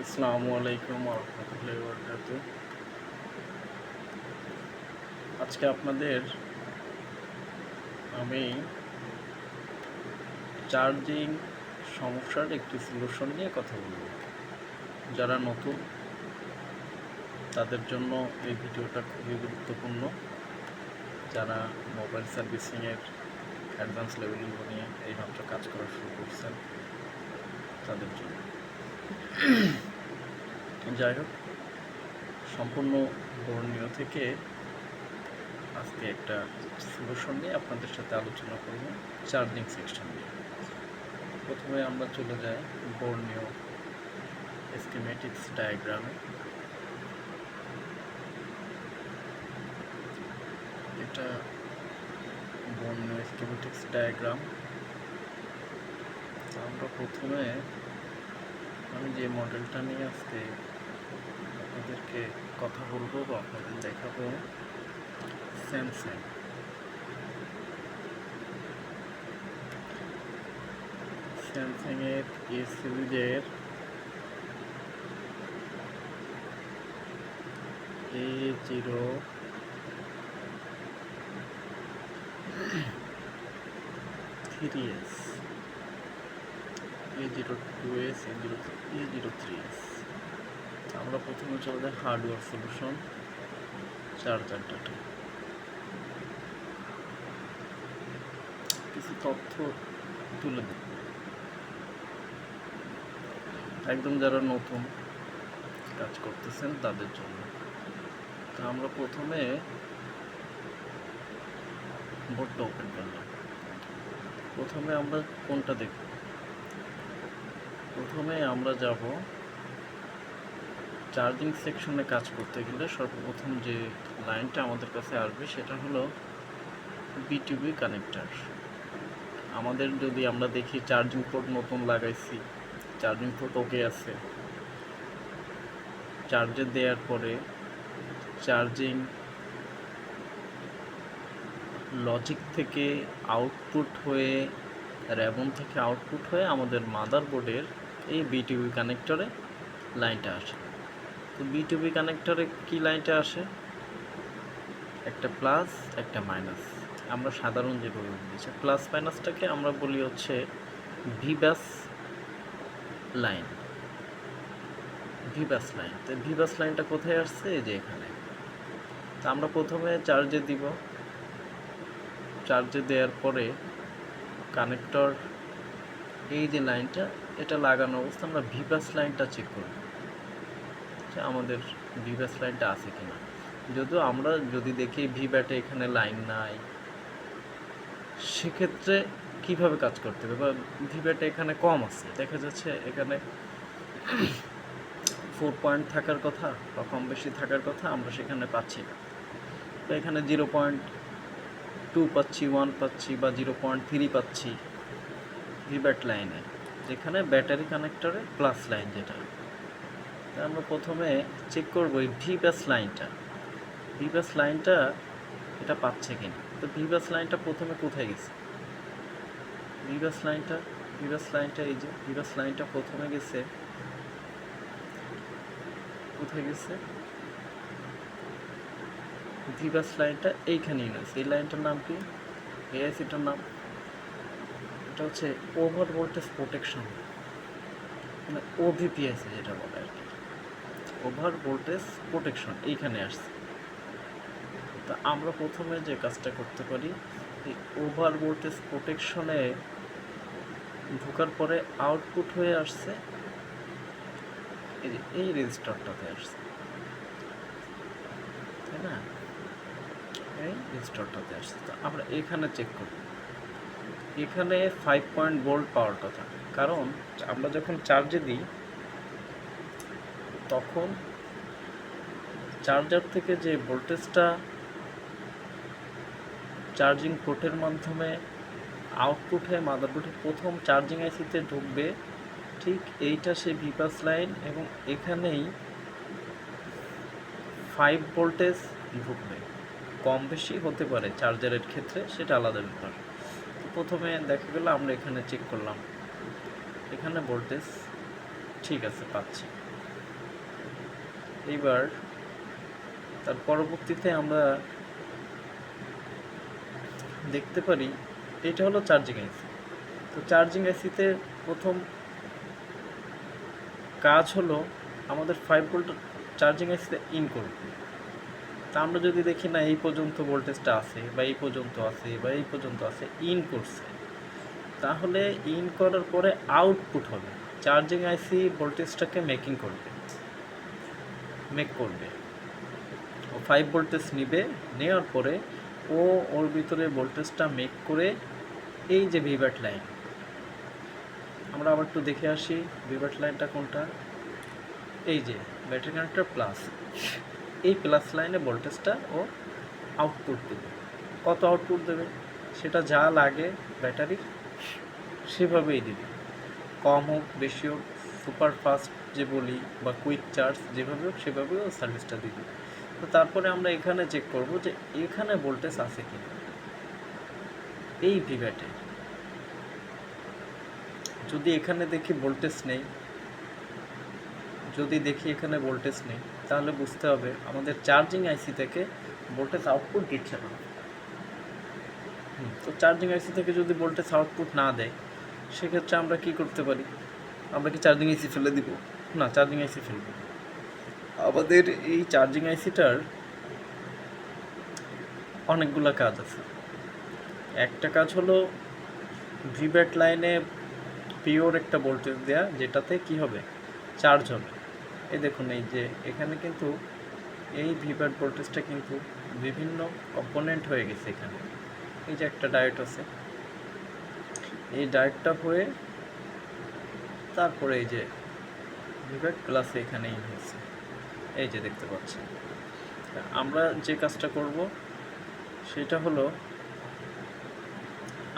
আসসালামু আলাইকুম ওয়া রাহমাতুল্লাহি ওয়া বারাকাতুহু। আজকে আপনাদের আমি চার্জিং সমস্যার একটি সলিউশন নিয়ে কথা বলব। যারা নতুন তাদের জন্য এই ভিডিওটা খুবই গুরুত্বপূর্ণ। যারা মোবাইল সার্ভিসিংয়ের অ্যাডভান্স লেভেল নিয়ে এইমাত্র কাজ করা শুরু করছেন তাদের জন্য। যাই হোক, সম্পূর্ণ বর্ণীয় থেকে আজকে একটা সলিউশন নিয়ে আপনাদের সাথে আলোচনা করব চার্জিং সেকশন নিয়ে। প্রথমে আমরা চলে যাই বর্ণীয় স্কিমেটিক্স ডায়াগ্রামে। এটা বর্ণীয় স্কিমেটিক্স ডায়াগ্রাম। আমরা প্রথমে আমি যে মডেলটা নিয়ে আজকে আপনাদেরকে কথা বলবো বা আপনাদের দেখাবো, স্যামসাংয়ের এ সিরিজের A03s, A02s, A03s। আমরা প্রথমে চলে যাই হার্ডওয়্যার সলিউশন, চার্জার ডাটা। কিছু তথ্য তুলে দেব একদম যারা নতুন কাজ করতেছেন তাদের জন্য। তো আমরা প্রথমে বোর্ডটা ওপেন করলাম। প্রথমে আমরা কোনটা দেখব? প্রথমে আমরা যাব চার্জিং সেকশনে। কাজ করতে গেলে সর্বপ্রথম যে লাইনটা আমাদের কাছে আসবে সেটা হলো বিটিউবি কানেক্টর। আমাদের যদি আমরা দেখি চার্জিং পোর্ট নতুন লাগাইছি, চার্জিং পোর্ট ওকে আছে, চার্জে দেওয়ার পরে চার্জিং লজিক থেকে আউটপুট হয়ে, র্যাবন থেকে আউটপুট হয়ে আমাদের মাদারবোর্ডের এই বিটিউবি কানেক্টরে লাইনটা আসে। তো বিটিউবি কানেক্টরে কি লাইনটা আসে? একটা প্লাস একটা মাইনাস। আমরা সাধারণ যেভাবে বলছি, প্লাস মাইনাসটাকে আমরা বলি হচ্ছে ভিবাস লাইন। ভিবাস লাইন, তো ভিবাস লাইনটা কোথায় আসছে? এই যে এখানে। তো আমরা প্রথমে চার্জে দিব। চার্জে দেওয়ার পরে কানেক্টর এই যে লাইনটা, এটা লাগানো অবস্থা আমরা ভিবাস লাইনটা চেক করব যে আমাদের ভিবাস লাইনটা আছে কিনা। যদিও আমরা যদি দেখি ভিব্যাটে এখানে লাইন নাই, সেক্ষেত্রে কিভাবে কাজ করতে হবে? বা ভিব্যাটে এখানে কম আছে, দেখা যাচ্ছে এখানে 4 পয়েন্ট থাকার কথা বা কম বেশি থাকার কথা, আমরা সেখানে পাচ্ছি না। তো এখানে 0.2 পাচ্ছি, 1 পাচ্ছি বা 0.3 পাচ্ছি ভিব্যাট লাইনে, যেখানে ব্যাটারি কানেক্টরে প্লাস লাইন যেটা। আমরা প্রথমে চেক করব এই ভিবাস লাইনটা, ভিবাস লাইনটা এটা পাচ্ছে কিনা। তো ভিবাস লাইনটা প্রথমে কোথায় গেছে? ভিবাস লাইনটা এই যে ভিবাস লাইনটা প্রথমে গেছে কোথায় গেছে? ভিবাস লাইনটা এইখানেই গেছে। এই লাইনটার নাম কি? এআইসিটার নাম, এটা হচ্ছে ওভার ভোল্টেজ প্রোটেকশন, মানে ওভিপিএস যেটা বলে আর কি, ওভার ভোল্টেজ প্রোটেকশন। এইখানে আসছে। তা আমরা প্রথমে যে কাজটা করতে পারি, এই ওভার ভোল্টেজ প্রোটেকশনে ঢোকার পরে আউটপুট হয়ে আসছে এই রেজিস্টারটাতে আসছে, তাই না? এই রেজিস্টারটাতে আসছে। তো আমরা এখানে চেক করব, এখানে 5 পয়েন্ট ভোল্ট পাওয়ার কথা। কারণ আমরা যখন চার্জে দিই তখন চার্জার থেকে যে ভোল্টেজটা চার্জিং পোর্টের মাধ্যমে আউটপুট হয়ে মাদারবোর্ডে প্রথম চার্জিং আইসিতে ঢুকবে, ঠিক এইটা সেই ভিপাস লাইন, এবং এখানেই 5 ভোল্টেজ ঢুকবে। কম বেশি হতে পারে চার্জারের ক্ষেত্রে, সেটা আলাদা ব্যাপার। প্রথমে দেখা গেল আমরা এখানে চেক করলাম, এখানে ভোল্টেজ ঠিক আছে পাচ্ছি, এইবার তার পরবর্তীতে আমরা দেখতে পারি এটা হলো চার্জিং আইসি। তো চার্জিং আইসিতে প্রথম কাজ হলো আমাদের 5 ভোল্ট চার্জিং আইসিতে ইন করবে। তা আমরা যদি দেখি না এই পর্যন্ত ভোল্টেজটা আছে বা এই পর্যন্ত আছে বা এই পর্যন্ত আছে, ইন করছে, তাহলে ইন করার পরে আউটপুট হবে, চার্জিং আইসি ভোল্টেজটাকে মেক করবে। ও 5 ভোল্টেজ নিবে, নেওয়ার পরে ও ওর ভিতরে ভোল্টেজটা মেক করে এই যে ভিভ্যাট লাইন, আমরা আবার একটু দেখে আসি ভিভ্যাট লাইনটা কোনটা, এই যে ব্যাটারি কানেক্টর প্লাস, এই প্লাস লাইনে ভোল্টেজটা ও আউটপুট দেবে। কত আউটপুট দেবে সেটা যা লাগে ব্যাটারির সেভাবেই দিবে, কম হোক বেশি হোক, সুপার ফাস্ট যে বলি বা কুইক চার্জ যেভাবে হোক সেভাবেও সার্ভিসটা দিবে। তো তারপরে আমরা এখানে চেক করব যে এখানে ভোল্টেজ আছে কি না। এই ভিভ্যাটে যদি এখানে দেখি ভোল্টেজ নেই, তাহলে বুঝতে হবে আমাদের চার্জিং আইসি থেকে ভোল্টেজ আউটপুট দিচ্ছে না। তো চার্জিং আইসি থেকে যদি ভোল্টেজ আউটপুট না দেয়, সেক্ষেত্রে আমরা কি করতে পারি? আমরা কি চার্জিং আইসি ফেলে দিব? না, চার্জিং আইসি ফেলব। আমাদের এই চার্জিং আইসিটার অনেকগুলো কাজ আছে। একটা কাজ হলো ভিভ্যাট লাইনে পিওর একটা ভোল্টেজ দেয়া, যেটাতে কি হবে, চার্জ হবে। এই দেখুন, এই যে এখানে কিন্তু এই ভিভ্যাট ভোল্টেজটা কিন্তু বিভিন্ন কম্পোনেন্ট হয়ে গেছে। এখানে এই যে একটা ডায়োড আছে, এই ডায়োডটা হয়ে তারপরে এই যে ভিভ্যাট প্লাস এখানেই হয়েছে, এই যে দেখতে পাচ্ছেন। আমরা যে কাজটা করব সেটা হলো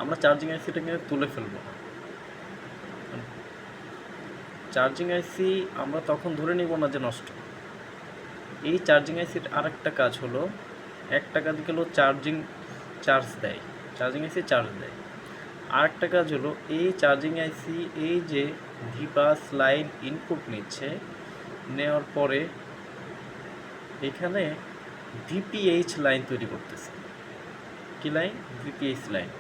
আমরা চার্জিং আইসিটা কিন্তু তুলে ফেলবো। চার্জিং আইসি আমরা তখন ধরে নিব না যে নষ্ট। এই চার্জিং আইসির আরেকটা কাজ হলো, একটা কাজ গেলো চার্জিং আইসি চার্জ দেয়। আরেকটা কাজ হলো এই চার্জিং আইসি এই যে ভিপাস লাইন ইনপুট নিচ্ছে, নেওয়ার পরে এখানে ভিপিএইচ লাইন তৈরি করতেছে। কি লাইন? VPH line.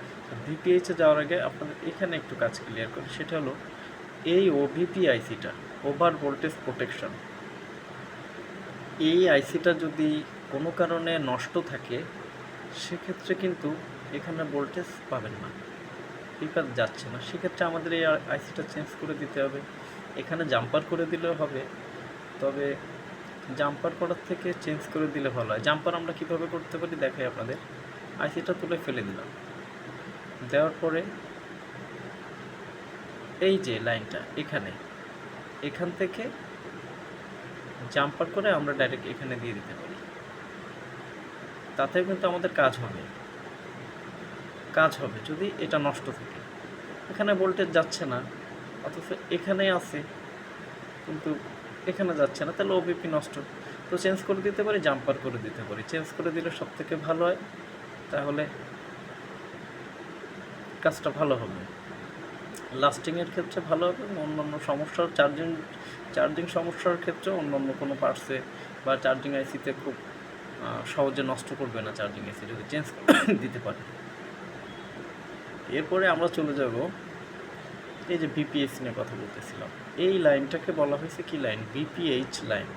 ভিপিএইচে যাওয়ার আগে আপনাদের এখানে একটু কাজ ক্লিয়ার করি, সেটা হলো এই ওভিপি আইসিটা, ওভার ভোল্টেজ প্রোটেকশন, এই আইসিটা যদি কোনো কারণে নষ্ট থাকে, সেক্ষেত্রে কিন্তু এখানে ভোল্টেজ পাবেন না, ভিপাস যাচ্ছে না। সেক্ষেত্রে আমাদের এই আইসিটা চেঞ্জ করে দিতে হবে। এখানে জাম্পার করে দিলেও হবে, তবে জাম্পার করার থেকে চেঞ্জ করে দিলে ভালো হয়। জাম্পার আমরা কীভাবে করতে পারি দেখাই আপনাদের। আইসিটা তুলে ফেলে দিলাম, দেওয়ার পরে এই যে লাইনটা এখান থেকে জাম্পার করে আমরা ডাইরেক্ট এখানে দিয়ে দিতে পারি, তাতেও কিন্তু আমাদের কাজ হবে যদি এটা নষ্ট থাকে। এখানে ভোল্টেজ যাচ্ছে না, অথচ এখানে আছে কিন্তু এখানে যাচ্ছে না, তাহলে ওভিপি নষ্ট। তো চেঞ্জ করে দিতে পারি, জাম্পার করে দিতে পারি। চেঞ্জ করে দিলে সব থেকে ভালো হয়, তাহলে কাজটা ভালো হবে, লাস্টিংয়ের ক্ষেত্রে ভালো হবে। অন্যান্য সমস্যার চার্জিং সমস্যার ক্ষেত্রে অন্যান্য কোনো পার্টসে বা চার্জিং আইসিতে খুব সহজে নষ্ট করবে না চার্জিং আইসি যদি চেঞ্জ দিতে পারে। এরপরে আমরা চলে যাব এই যে ভিপিএইচ নিয়ে কথা বলতেছিলাম। এই লাইনটাকে বলা হয়েছে কি লাইন? VPH line.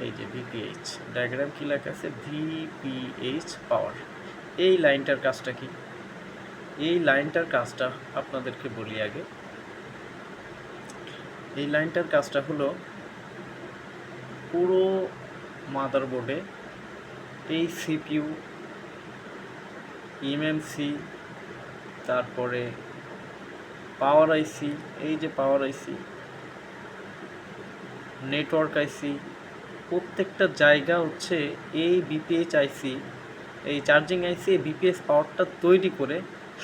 এই যে ভিপিএইচ ডায়াগ্রাম কি লেখা আছে? ভিপিএইচ পাওয়ার। এই লাইনটার কাজটা কি? এই লাইনটার কাজটা আপনাদেরকে বলি আগে। এই লাইনটার কাজটা হলো পুরো মাদারবোর্ডে এই সিপিইউ, এমএমসি, তারপরে পাওয়ার আইসি, এই যে পাওয়ার আইসি, নেটওয়ার্ক আইসি, প্রত্যেকটা জায়গা হচ্ছে এই বিপিএইচ আইসি, এই চার্জিং আইসি বিপিএস পাওয়ারটা তৈরি করে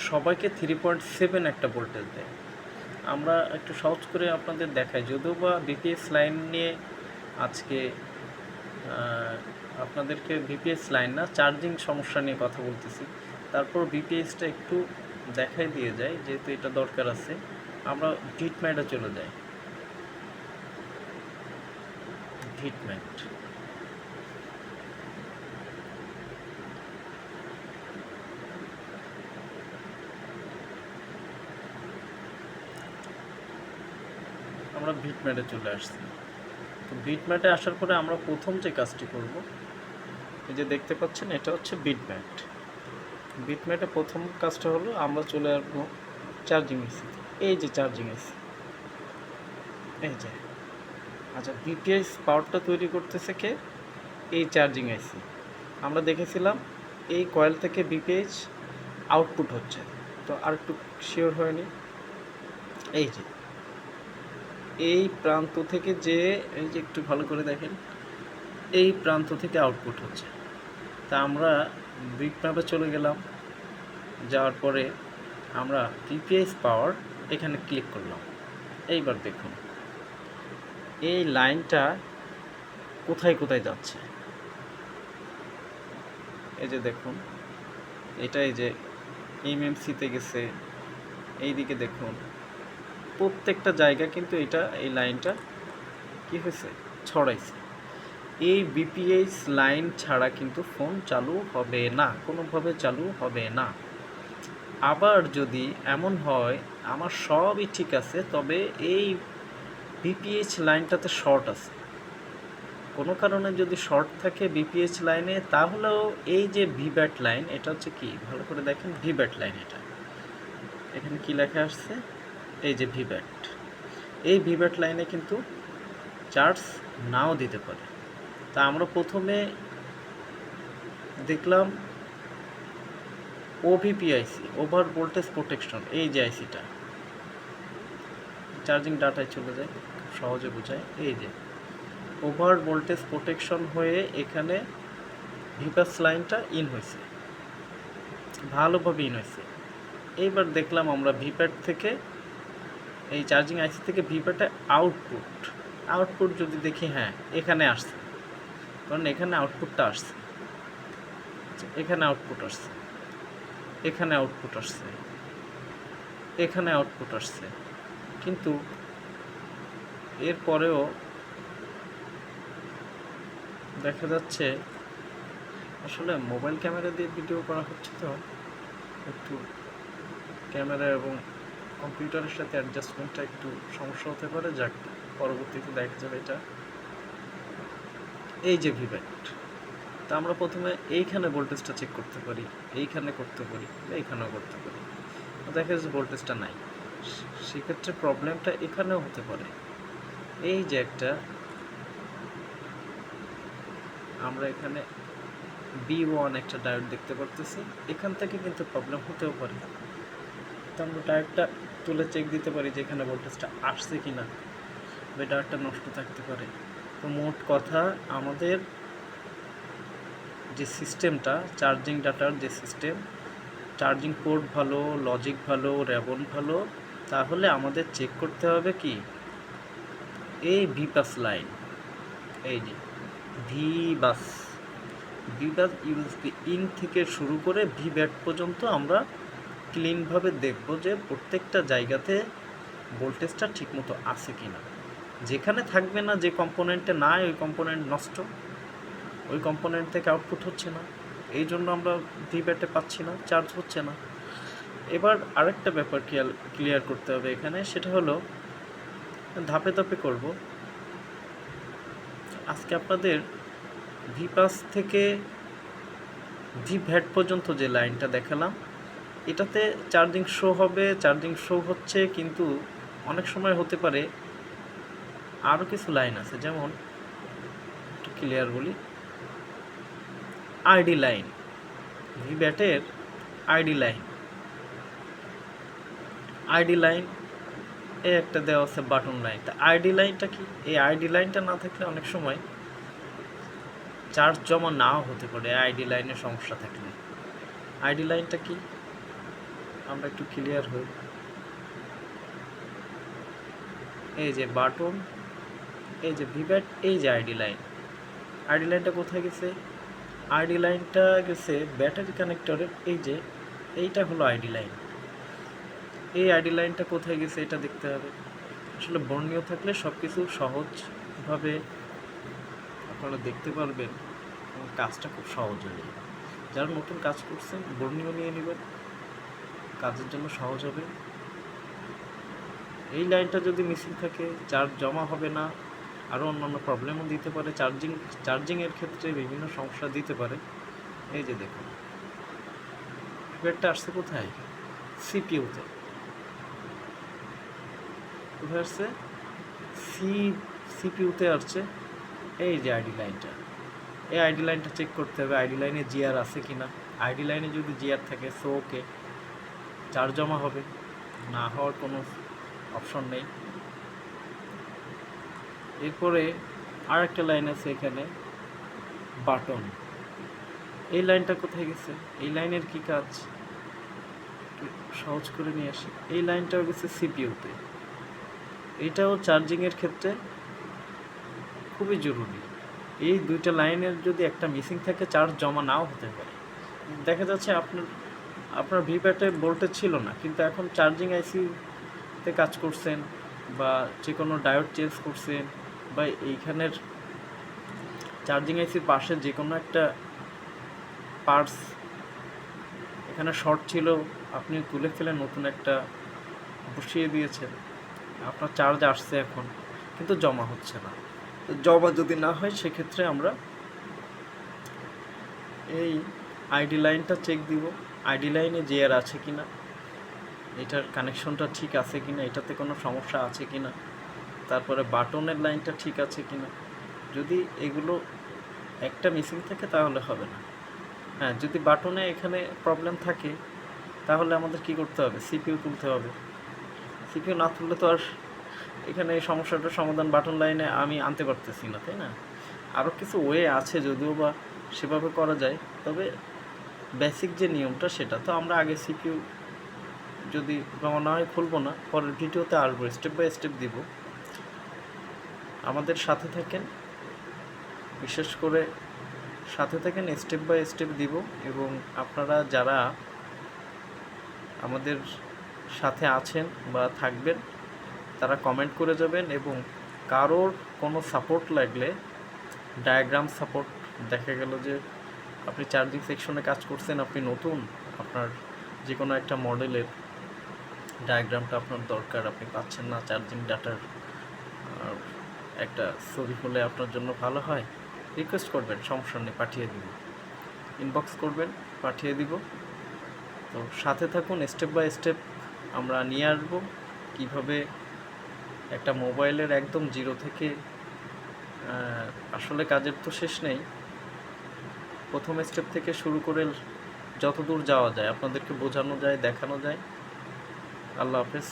সবাইকে 3.7 একটা ভোল্টেজ দেয়। আমরা একটু সহজ করে আপনাদের দেখাই, যদিও বা বিপিএস লাইন নিয়ে আজকে আপনাদেরকে ভিপিএস লাইন না, চার্জিং সমস্যা নিয়ে কথা বলতেছি। তারপর ভিপিএসটা একটু দেখাই দিয়ে যায়, যেহেতু এটা দরকার আছে। আমরা ভিটম্যাটে চলে যাই। ভিটম্যাট। আমরা ভিটম্যাটে চলে আসছি। তো ভিটম্যাটে আসার পরে আমরা প্রথম যে কাজটি করব, এই যে দেখতে পাচ্ছেন এটা হচ্ছে ভিটম্যাট। ভিটম্যাটে প্রথম কাজটা হলো আমরা চলে আসবো চার্জিং আইসি। এই যে চার্জিং আইসি, এই যে আচ্ছা, বিপিএস পাওয়ারটা তৈরি করতেছে কে? এই চার্জিং আইসি। আমরা দেখেছিলাম এই কয়েল থেকে বিপিএইচ আউটপুট হচ্ছে। তো আর একটু শিওর হয়নি, এই যে এই প্রান্ত থেকে যে, এই যে একটু ভালো করে দেখেন, এই প্রান্ত থেকে আউটপুট হচ্ছে। তা আমরা বিটম্যাপে চলে গেলাম, যাওয়ার পরে আমরা বিপিএস পাওয়ার এখানে ক্লিক করলাম। এইবার দেখুন এই লাইনটা কোথায় কোথায় যাচ্ছে। এই যে দেখুন এটা এই যে এমএমসিতে গেছে, এইদিকে দেখুন প্রত্যেকটা জায়গা কিন্তু এটা এই লাইনটা কি হয়েছে, ছড়াইছে। এই বিপিএইচ লাইন ছাড়া কিন্তু ফোন চালু হবে না, কোনোভাবে চালু হবে না। আবার যদি এমন হয় আমার সবই ঠিক আছে, তবে এই বিপিএইচ লাইনটাতে শর্ট আছে, কোনো কারণে যদি শর্ট থাকে বিপিএইচ লাইনে, তাহলেও এই যে ভিব্যাট লাইন, এটা হচ্ছে কি, ভালো করে দেখেন ভিব্যাট লাইন। এটা এখানে কি লেখা আসছে, এই যে ভিব্যাট, এই ভিব্যাট লাইনে কিন্তু চার্জ নাও দিতে পারে। তা আমরা প্রথমে দেখলাম ওভিপিআইসি, ওভার ভোল্টেজ প্রোটেকশন, এই যে আইসিটা চার্জিং ডাটায় চলে যায়, সহজে বোঝায়। এই যে ওভার ভোল্টেজ প্রোটেকশন হয়ে এখানে ভিপাস লাইনটা ইন হয়েছে, ভালোভাবে ইন হয়েছে। এইবার দেখলাম আমরা ভিপ্যাট থেকে, এই চার্জিং আইসি থেকে ভিপ্যাটে আউটপুট যদি দেখি, হ্যাঁ এখানে আসছে, কারণ এখানে আউটপুটটা আসছে, এখানে আউটপুট আসছে, এখানে আউটপুট আসছে, এখানে আউটপুট আসছে। কিন্তু এরপরেও দেখা যাচ্ছে আসলে মোবাইল ক্যামেরা দিয়ে ভিডিও করা হচ্ছে, তো একটু ক্যামেরা এবং কম্পিউটারের সাথে অ্যাডজাস্টমেন্টটা একটু সমস্যা হতে পারে। যাক, পরবর্তীতে দেখা যাবে এটা। এই যে ভিভ্যাট, তা আমরা প্রথমে এইখানে ভোল্টেজটা চেক করতে পারি, এইখানে করতে পারি, এইখানেও করতে পারি। দেখা যাচ্ছে ভোল্টেজটা নাই, সেক্ষেত্রে প্রবলেমটা এখানেও হতে পারে। এই যে একটা আমরা এখানে B1 একটা ডায়োড দেখতে পারতেছি, এখান থেকে কিন্তু প্রবলেম হতেও পারে। তো আমরা ডায়োডটা তুলে চেক দিতে পারি যে এখানে ভোল্টেজটা আসছে কি না, বা ডায়োডটা নষ্ট থাকতে পারে। তো মোট কথা, আমাদের যে সিস্টেমটা, চার্জিং ডাটার যে সিস্টেম, চার্জিং পোর্ট ভালো, লজিক ভালো, র্যাবন ভালো, তাহলে আমাদের চেক করতে হবে কি, এই ভিপাস লাইন, এই যে ভিবাস ইউএসবি ইন থেকে শুরু করে ভিব্যাট পর্যন্ত আমরা ক্লিনভাবে দেখব যে প্রত্যেকটা জায়গাতে ভোল্টেজটা ঠিকমতো আছে কি না। যেখানে থাকবে না, যে কম্পোনেন্টে নাই, ওই কম্পোনেন্ট নষ্ট, ওই কম্পোনেন্ট থেকে আউটপুট হচ্ছে না, এই জন্য আমরা ভিব্যাটে পাচ্ছি না, চার্জ হচ্ছে না। এবার আরেকটা ব্যাপার ক্লিয়ার করতে হবে এখানে, সেটা হলো ধাপে ধাপে করব। আজকে আপনাদের ভিপাস থেকে ভিভ্যাট পর্যন্ত যে লাইনটা দেখালাম, এটাতে চার্জিং শো হবে, চার্জিং শো হচ্ছে, কিন্তু অনেক সময় হতে পারে আরও কিছু লাইন আছে, যেমন একটু ক্লিয়ার বলি, আইডি লাইন, ভিভ্যাটের আইডি লাইন এই একটা দেওয়া আছে বাটন লাইন। তা আইডি লাইনটা কি? এই আইডি লাইনটা না থাকলে অনেক সময় চার্জ জমা নাও হতে পারে, আইডি লাইনের সমস্যা থাকলে। আইডি লাইনটা কি আমরা একটু ক্লিয়ার হই। এই যে বাটন, এই যে ভিভ্যাট, এই যে আইডি লাইনটা কোথায় গেছে? আইডি লাইনটা গেছে ব্যাটারি কানেক্টরের, এই যে এইটা হলো আইডি লাইন। এই আইডি লাইনটা কোথায় গেছে এটা দেখতে হবে। আসলে বর্ণীয় থাকলে সব কিছু সহজভাবে আপনারা দেখতে পারবেন এবং কাজটা খুব সহজ হয়ে যাবে। যারা নতুন কাজ করছেন বর্ণিও নিয়ে নেবেন, কাজের জন্য সহজ হবে। এই লাইনটা যদি মিসিং থাকে চার্জ জমা হবে না, আরও অন্যান্য প্রবলেমও দিতে পারে, চার্জিংয়ের ক্ষেত্রে বিভিন্ন সমস্যা দিতে পারে। এই যে দেখুন ফিডব্যাকটা আসছে কোথায়, সিপিইউতে। কোথায় আসছে, সিপিইউতে আসছে। এই যে আইডি লাইনটা, এই আইডি লাইনটা চেক করতে হবে আইডি লাইনে জিআর আছে কি না। আইডি লাইনে যদি জিআর থাকে সো ওকে, চার্জ জমা হবে, না হওয়ার কোনো অপশন নেই। এরপরে আর একটা লাইন আছে এখানে, বাটন। এই লাইনটা কোথায় গেছে, এই লাইনের কি কাজ, সহজ করে নিয়ে আসি। এই লাইনটাও গেছে সিপিইউতে। এইটাও চার্জিংয়ের ক্ষেত্রে খুবই জরুরি। এই দুইটা লাইনের যদি একটা মিসিং থাকে চার্জ জমা নাও হতে পারে। দেখা যাচ্ছে আপনার ভিপ্যাটে ভোল্টেজ ছিল না, কিন্তু এখন চার্জিং আইসিতে কাজ করছেন বা যে কোনো ডায়োড চেঞ্জ করছেন, বা এইখানের চার্জিং আইসির পাশে যে কোনো একটা পার্টস এখানে শর্ট ছিল, আপনি তুলে ফেলে নতুন একটা বসিয়ে দিয়েছেন, আপনার চার্জ আসছে এখন কিন্তু জমা হচ্ছে না। জমা যদি না হয় সেক্ষেত্রে আমরা এই আইডি লাইনটা চেক দিব, আইডি লাইনে জিআর আছে কি না, এটার কানেকশনটা ঠিক আছে কি না, এটাতে কোনো সমস্যা আছে কি না, তারপরে বাটনের লাইনটা ঠিক আছে কি না। যদি এগুলো একটা মিসিং থাকে তাহলে হবে না। হ্যাঁ, যদি বাটনে এখানে প্রবলেম থাকে তাহলে আমাদের কি করতে হবে, সিপিইউ তুলতে হবে। সিপিইউ না তুললে তো আর এখানে এই সমস্যাটার সমাধান বাটন লাইনে আমি আনতে পারতেছি না, তাই না। আরও কিছু ওয়ে আছে যদিও বা সেভাবে করা যায়, তবে বেসিক যে নিয়মটা সেটা তো আমরা আগে সিপিইউ যদি জমা না হয় খুলবো না, পরের ভিডিওতে আসবো, স্টেপ বাই স্টেপ দিব। আমাদের সাথে থাকেন, বিশেষ করে সাথে থাকেন, স্টেপ বাই স্টেপ দিব। এবং আপনারা যারা আমাদের সাথে আছেন বা থাকবেন তারা কমেন্ট করে যাবেন, এবং কারোর কোনো সাপোর্ট লাগলে ডায়াগ্রাম সাপোর্ট, দেখা গেল যে আপনি চার্জিং সেকশনে কাজ করছেন, আপনি নতুন, আপনার যে কোনো একটা মডেলের ডায়াগ্রামটা আপনার দরকার, আপনি পাচ্ছেন না, চার্জিং ডাটার একটা ছবি হলে আপনার জন্য ভালো হয়, রিকোয়েস্ট করবেন, সমস্যা নেই, পাঠিয়ে দিব, ইনবক্স করবেন, পাঠিয়ে দিব। তো সাথে থাকুন, স্টেপ বাই স্টেপ আমরা নিয়ে আসবো কীভাবে একটা মোবাইলের একদম জিরো থেকে, আসলে কাজের তো শেষ নেই, প্রথম স্টেপ থেকে শুরু করে যতদূর যাওয়া যায় আপনাদেরকে বোঝানো যায়, দেখানো যায়। আল্লাহ হাফেজ,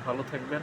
ভালো থাকবেন।